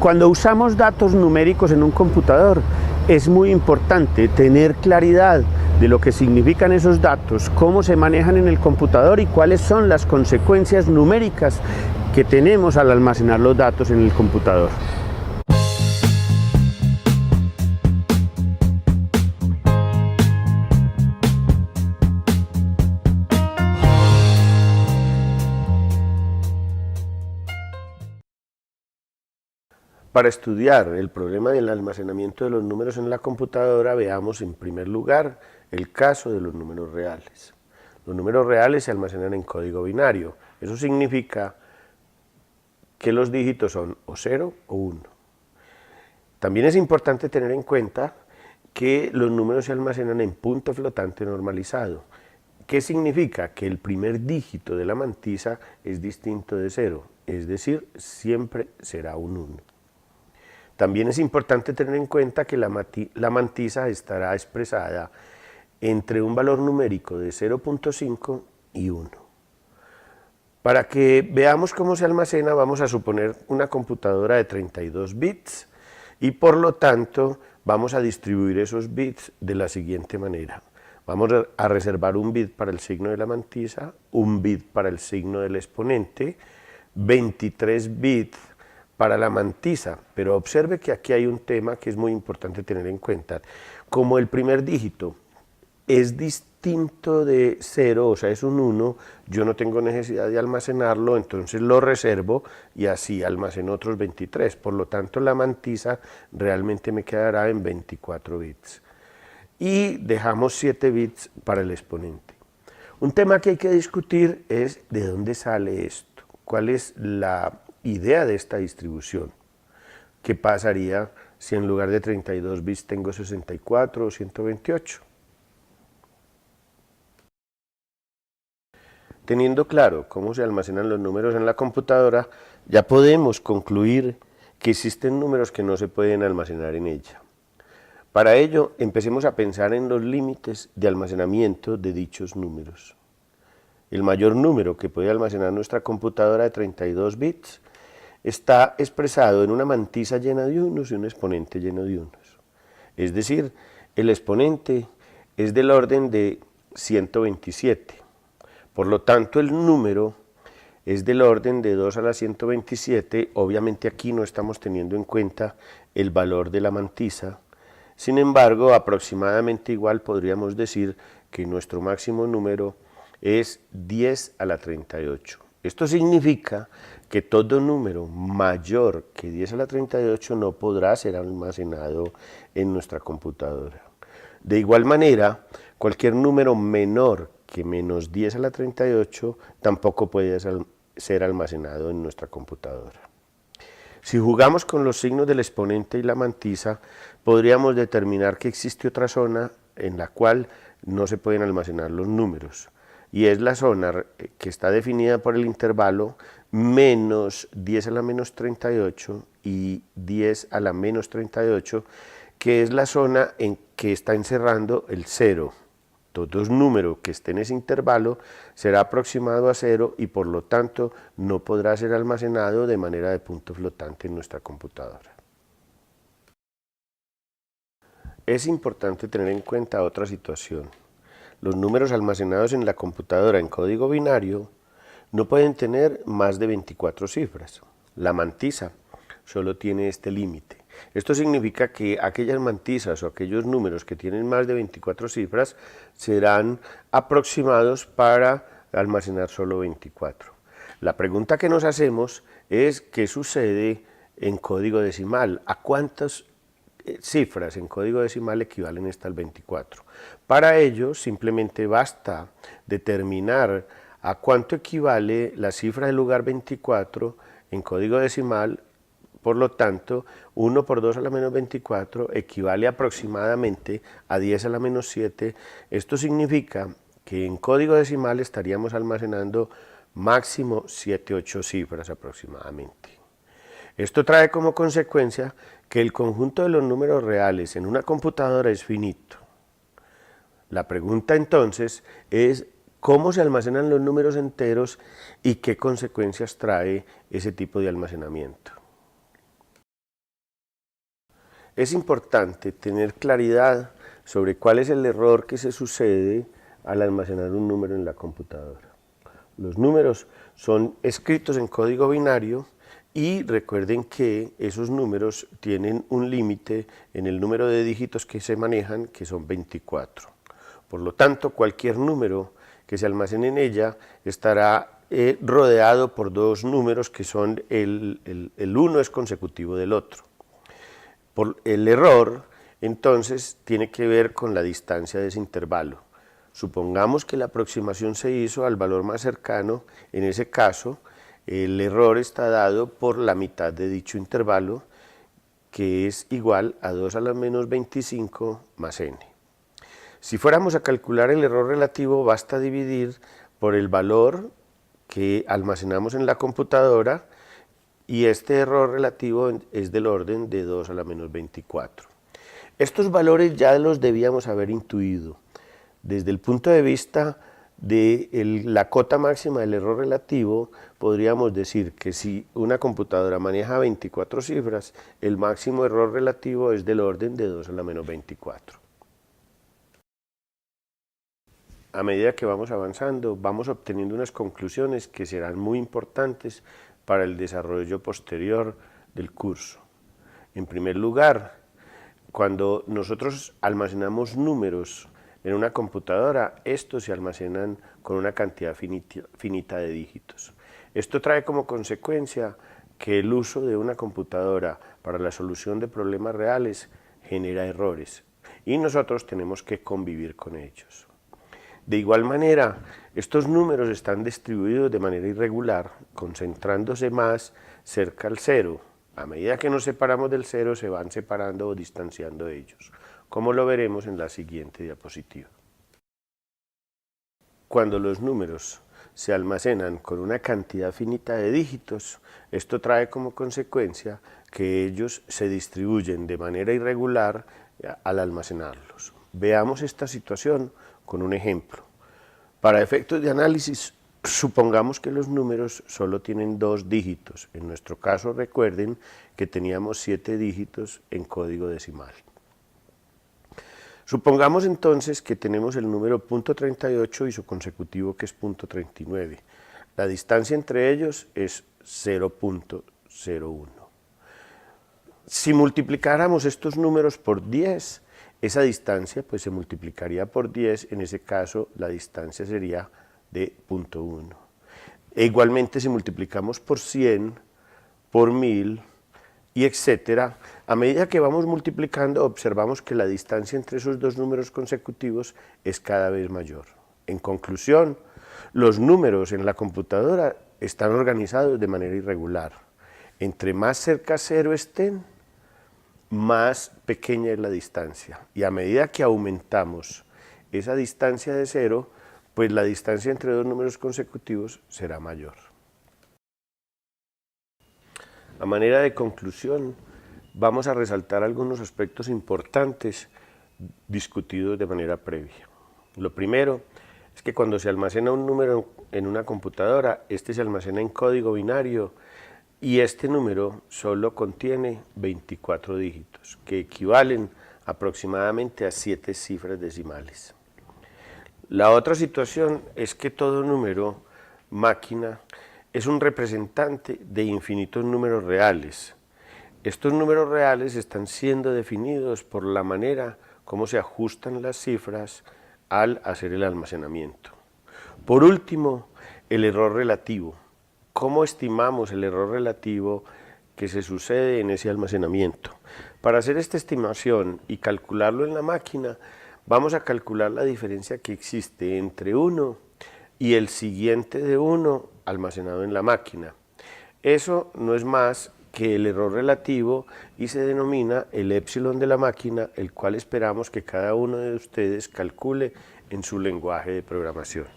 Cuando usamos datos numéricos en un computador, es muy importante tener claridad de lo que significan esos datos, cómo se manejan en el computador y cuáles son las consecuencias numéricas que tenemos al almacenar los datos en el computador. Para estudiar el problema del almacenamiento de los números en la computadora, veamos en primer lugar el caso de los números reales. Los números reales se almacenan en código binario. Eso significa que los dígitos son o 0 o 1. También es importante tener en cuenta que los números se almacenan en punto flotante normalizado. ¿Qué significa? Que el primer dígito de la mantisa es distinto de 0, es decir, siempre será un 1. También es importante tener en cuenta que la mantisa estará expresada entre un valor numérico de 0.5 y 1. Para que veamos cómo se almacena, vamos a suponer una computadora de 32 bits y por lo tanto vamos a distribuir esos bits de la siguiente manera. Vamos a reservar un bit para el signo de la mantisa, un bit para el signo del exponente, 23 bits para la mantisa, pero observe que aquí hay un tema que es muy importante tener en cuenta. Como el primer dígito es distinto de 0, o sea, es un 1, yo no tengo necesidad de almacenarlo, entonces lo reservo y así almaceno otros 23. Por lo tanto, la mantisa realmente me quedará en 24 bits. Y dejamos 7 bits para el exponente. Un tema que hay que discutir es de dónde sale esto, cuál es la idea de esta distribución. ¿Qué pasaría si en lugar de 32 bits tengo 64 o 128? Teniendo claro cómo se almacenan los números en la computadora, ya podemos concluir que existen números que no se pueden almacenar en ella. Para ello, empecemos a pensar en los límites de almacenamiento de dichos números. El mayor número que puede almacenar nuestra computadora de 32 bits está expresado en una mantisa llena de unos y un exponente lleno de unos. Es decir, el exponente es del orden de 127. Por lo tanto, el número es del orden de 2 a la 127. Obviamente aquí no estamos teniendo en cuenta el valor de la mantisa. Sin embargo, aproximadamente igual podríamos decir que nuestro máximo número es 10 a la 38. Esto significa que todo número mayor que 10 a la 38 no podrá ser almacenado en nuestra computadora. De igual manera, cualquier número menor que menos 10 a la 38 tampoco puede ser almacenado en nuestra computadora. Si jugamos con los signos del exponente y la mantisa, podríamos determinar que existe otra zona en la cual no se pueden almacenar los números, y es la zona que está definida por el intervalo menos 10 a la menos 38 y 10 a la menos 38, que es la zona en que está encerrando el 0. Todo número que esté en ese intervalo será aproximado a 0 y por lo tanto no podrá ser almacenado de manera de punto flotante en nuestra computadora. Es importante tener en cuenta otra situación. Los números almacenados en la computadora en código binario no pueden tener más de 24 cifras. La mantisa solo tiene este límite. Esto significa que aquellas mantisas o aquellos números que tienen más de 24 cifras serán aproximados para almacenar solo 24. La pregunta que nos hacemos es ¿qué sucede en código decimal? ¿A cuántas cifras en código decimal equivalen hasta el 24? Para ello simplemente basta determinar a cuánto equivale la cifra del lugar 24 en código decimal. Por lo tanto, 1 por 2 a la menos 24 equivale aproximadamente a 10 a la menos 7. Esto significa que en código decimal estaríamos almacenando máximo 7, 8 cifras aproximadamente. Esto trae como consecuencia que el conjunto de los números reales en una computadora es finito. La pregunta entonces es ¿cómo se almacenan los números enteros y qué consecuencias trae ese tipo de almacenamiento? Es importante tener claridad sobre cuál es el error que se sucede al almacenar un número en la computadora. Los números son escritos en código binario y recuerden que esos números tienen un límite en el número de dígitos que se manejan, que son 24. Por lo tanto, cualquier número que se almacene en ella estará rodeado por dos números que son el uno es consecutivo del otro. El error, entonces, tiene que ver con la distancia de ese intervalo. Supongamos que la aproximación se hizo al valor más cercano, en ese caso, el error está dado por la mitad de dicho intervalo, que es igual a 2 a la menos 25 más n. Si fuéramos a calcular el error relativo, basta dividir por el valor que almacenamos en la computadora, y este error relativo es del orden de 2 a la menos 24. Estos valores ya los debíamos haber intuido. Desde el punto de vista de la cota máxima del error relativo, podríamos decir que si una computadora maneja 24 cifras, el máximo error relativo es del orden de 2 a la menos 24. A medida que vamos avanzando, vamos obteniendo unas conclusiones que serán muy importantes para el desarrollo posterior del curso. En primer lugar, cuando nosotros almacenamos números en una computadora, estos se almacenan con una cantidad finita de dígitos. Esto trae como consecuencia que el uso de una computadora para la solución de problemas reales genera errores y nosotros tenemos que convivir con ellos. De igual manera, estos números están distribuidos de manera irregular, concentrándose más cerca al cero. A medida que nos separamos del cero, se van separando o distanciando ellos, como lo veremos en la siguiente diapositiva. Cuando los números se almacenan con una cantidad finita de dígitos, esto trae como consecuencia que ellos se distribuyen de manera irregular al almacenarlos. Veamos esta situación con un ejemplo. Para efectos de análisis, supongamos que los números solo tienen 2 dígitos. En nuestro caso, recuerden que teníamos 7 dígitos en código decimal. Supongamos entonces que tenemos el número .38 y su consecutivo, que es .39. La distancia entre ellos es 0.01. Si multiplicáramos estos números por 10, esa distancia pues se multiplicaría por 10, en ese caso la distancia sería de 0.1. E igualmente si multiplicamos por 100, por 1000 y etcétera, a medida que vamos multiplicando observamos que la distancia entre esos dos números consecutivos es cada vez mayor. En conclusión, los números en la computadora están organizados de manera irregular. Entre más cerca a cero estén, más pequeña es la distancia, y a medida que aumentamos esa distancia de cero, pues la distancia entre dos números consecutivos será mayor. A manera de conclusión, vamos a resaltar algunos aspectos importantes discutidos de manera previa. Lo primero es que cuando se almacena un número en una computadora, este se almacena en código binario, y este número solo contiene 24 dígitos, que equivalen aproximadamente a 7 cifras decimales. La otra situación es que todo número máquina es un representante de infinitos números reales. Estos números reales están siendo definidos por la manera como se ajustan las cifras al hacer el almacenamiento. Por último, el error relativo. ¿Cómo estimamos el error relativo que se sucede en ese almacenamiento? Para hacer esta estimación y calcularlo en la máquina, vamos a calcular la diferencia que existe entre 1 y el siguiente de 1 almacenado en la máquina. Eso no es más que el error relativo y se denomina el épsilon de la máquina, el cual esperamos que cada uno de ustedes calcule en su lenguaje de programación.